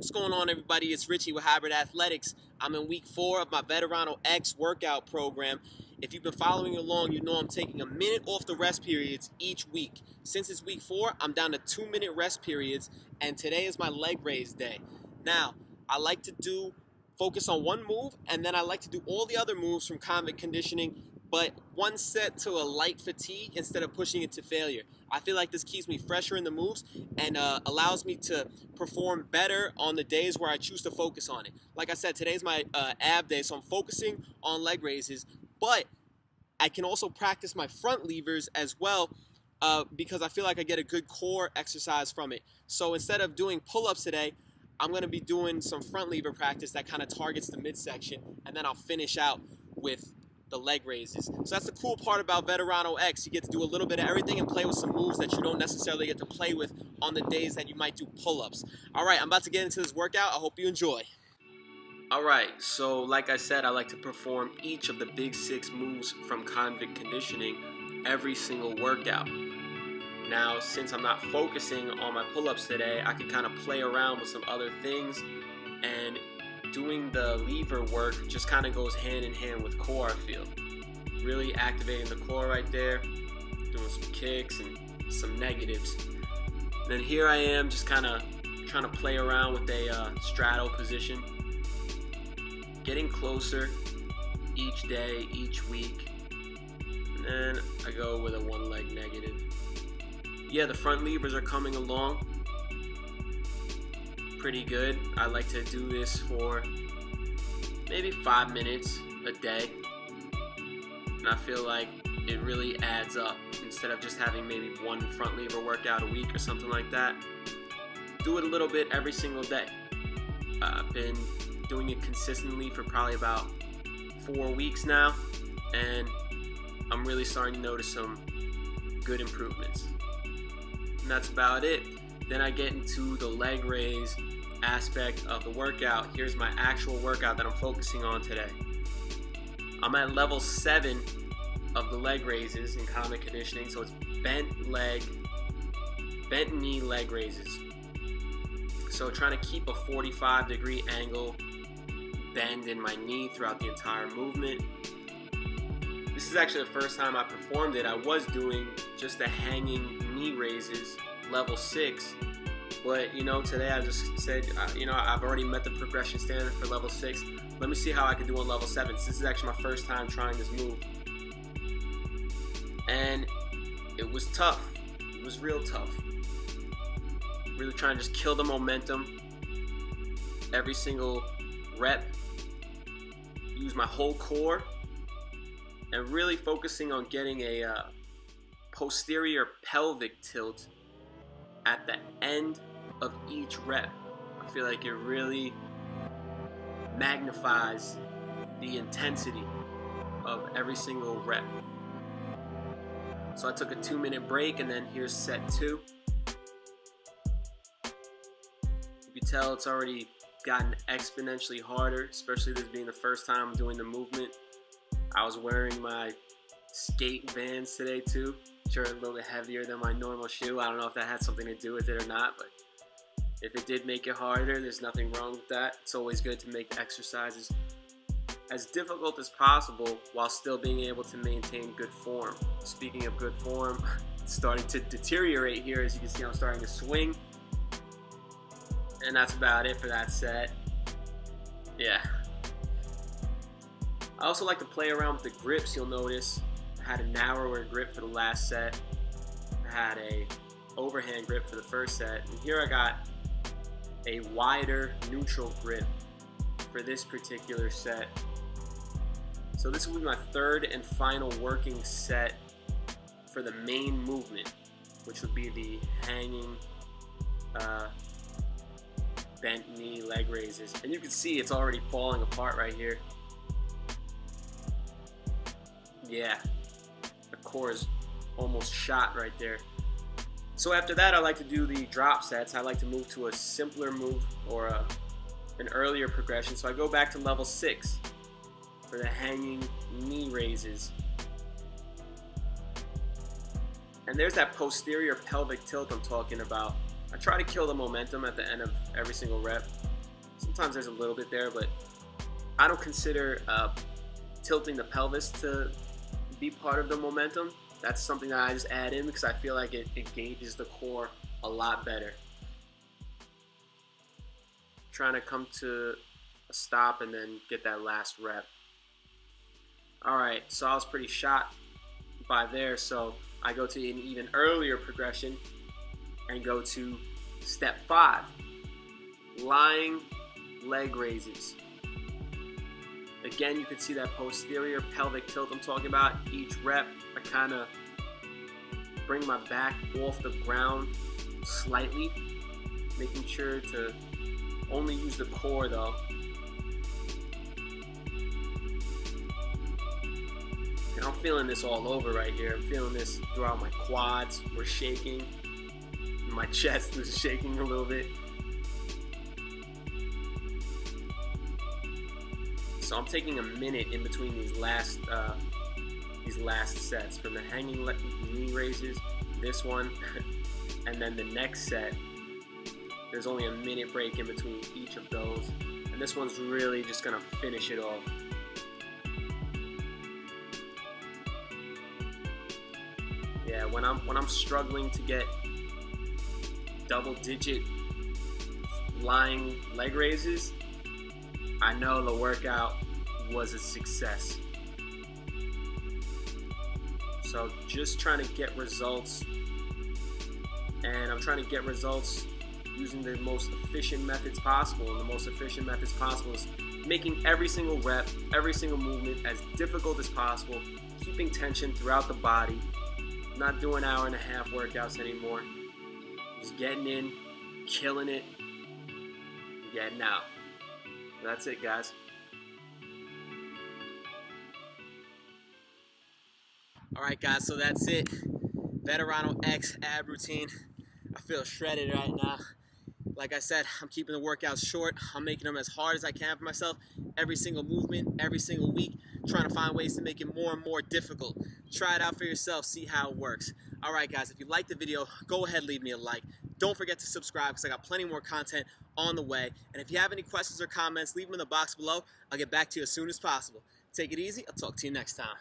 What's going on, everybody? It's Richie with Hybrid Athletics. I'm in week 4 of my Veterano-X workout program. If you've been following along, you know I'm taking a minute off the rest periods each week. Since it's week 4, I'm down to 2-minute rest periods, and today is my leg raise day. Now, I like to focus on one move, and then I like to do all the other moves from Convict Conditioning, but one set to a light fatigue instead of pushing it to failure. I feel like this keeps me fresher in the moves and allows me to perform better on the days where I choose to focus on it. Like I said, today's my ab day, so I'm focusing on leg raises, but I can also practice my front levers as well because I feel like I get a good core exercise from it. So instead of doing pull-ups today, I'm going to be doing some front lever practice that kind of targets the midsection, and then I'll finish out with the leg raises. So that's the cool part about Veterano-X. You get to do a little bit of everything and play with some moves that you don't necessarily get to play with on the days that you might do pull-ups. All right, I'm about to get into this workout. I hope you enjoy. All right, so like I said, I like to perform each of the big 6 moves from Convict Conditioning every single workout. Now, since I'm not focusing on my pull-ups today, I can kind of play around with some other things, and doing the lever work just kind of goes hand in hand with core, I feel. Really activating the core right there, doing some kicks and some negatives. And then here I am just kind of trying to play around with a straddle position, getting closer each day, each week. And then I go with a one leg negative. Yeah, the front levers are coming along pretty good. I like to do this for maybe 5 minutes a day, and I feel like it really adds up. Instead of just having maybe one front lever workout a week or something like that, do it a little bit every single day. I've been doing it consistently for probably about 4 weeks now, and I'm really starting to notice some good improvements. And that's about it. Then I get into the leg raise aspect of the workout. Here's my actual workout that I'm focusing on today. I'm at level 7 of the leg raises in Convict Conditioning, so it's bent knee leg raises. So trying to keep a 45-degree angle bend in my knee throughout the entire movement. This is actually the first time I performed it. I was doing just the hanging knee raises, level 6. But, today I just said, I've already met the progression standard for level 6. Let me see how I can do on level 7. This is actually my first time trying this move. And it was tough. It was real tough. Really trying to just kill the momentum every single rep. Use my whole core. And really focusing on getting a posterior pelvic tilt at the end of each rep. I feel like it really magnifies the intensity of every single rep. So I took a 2-minute break, and then here's set 2. You can tell it's already gotten exponentially harder, especially this being the first time I'm doing the movement. I was wearing my skate Vans today too, which are a little bit heavier than my normal shoe. I don't know if that had something to do with it or not, but if it did make it harder, there's nothing wrong with that. It's always good to make the exercises as difficult as possible while still being able to maintain good form. Speaking of good form, it's starting to deteriorate here. As you can see, I'm starting to swing. And that's about it for that set. Yeah. I also like to play around with the grips. You'll notice I had a narrower grip for the last set. I had a overhand grip for the first set. And here I got a wider neutral grip for this particular set. So this will be my 3rd and final working set for the main movement, which would be the hanging bent knee leg raises. And you can see it's already falling apart right here. Yeah, the core is almost shot right there. So after that, I like to do the drop sets. I like to move to a simpler move or an earlier progression. So I go back to level 6 for the hanging knee raises. And there's that posterior pelvic tilt I'm talking about. I try to kill the momentum at the end of every single rep. Sometimes there's a little bit there, but I don't consider tilting the pelvis to be part of the momentum. That's something that I just add in because I feel like it engages the core a lot better. Trying to come to a stop and then get that last rep. Alright, so I was pretty shot by there, so I go to an even earlier progression and go to step 5, lying leg raises. Again, you can see that posterior pelvic tilt I'm talking about. Each rep, I kind of bring my back off the ground slightly, making sure to only use the core though. And I'm feeling this all over right here. I'm feeling this throughout my quads. We're shaking. My chest is shaking a little bit. So I'm taking a minute in between these last sets, from the hanging knee raises, this one, and then the next set. There's only a minute break in between each of those, and this one's really just gonna finish it off. Yeah, when I'm struggling to get double-digit lying leg raises, I know the workout was a success. So just trying to get results, and I'm trying to get results using the most efficient methods possible. And the most efficient methods possible is making every single rep, every single movement as difficult as possible, keeping tension throughout the body, not doing hour-and-a-half workouts anymore. Just getting in, killing it, getting out. That's it, guys. Alright guys, so that's it. Veterano-X ab routine. I feel shredded right now. Like I said, I'm keeping the workouts short. I'm making them as hard as I can for myself. Every single movement, every single week, trying to find ways to make it more and more difficult. Try it out for yourself, see how it works. Alright guys, if you liked the video, go ahead, leave me a like. Don't forget to subscribe because I got plenty more content on the way. And if you have any questions or comments, leave them in the box below. I'll get back to you as soon as possible. Take it easy. I'll talk to you next time.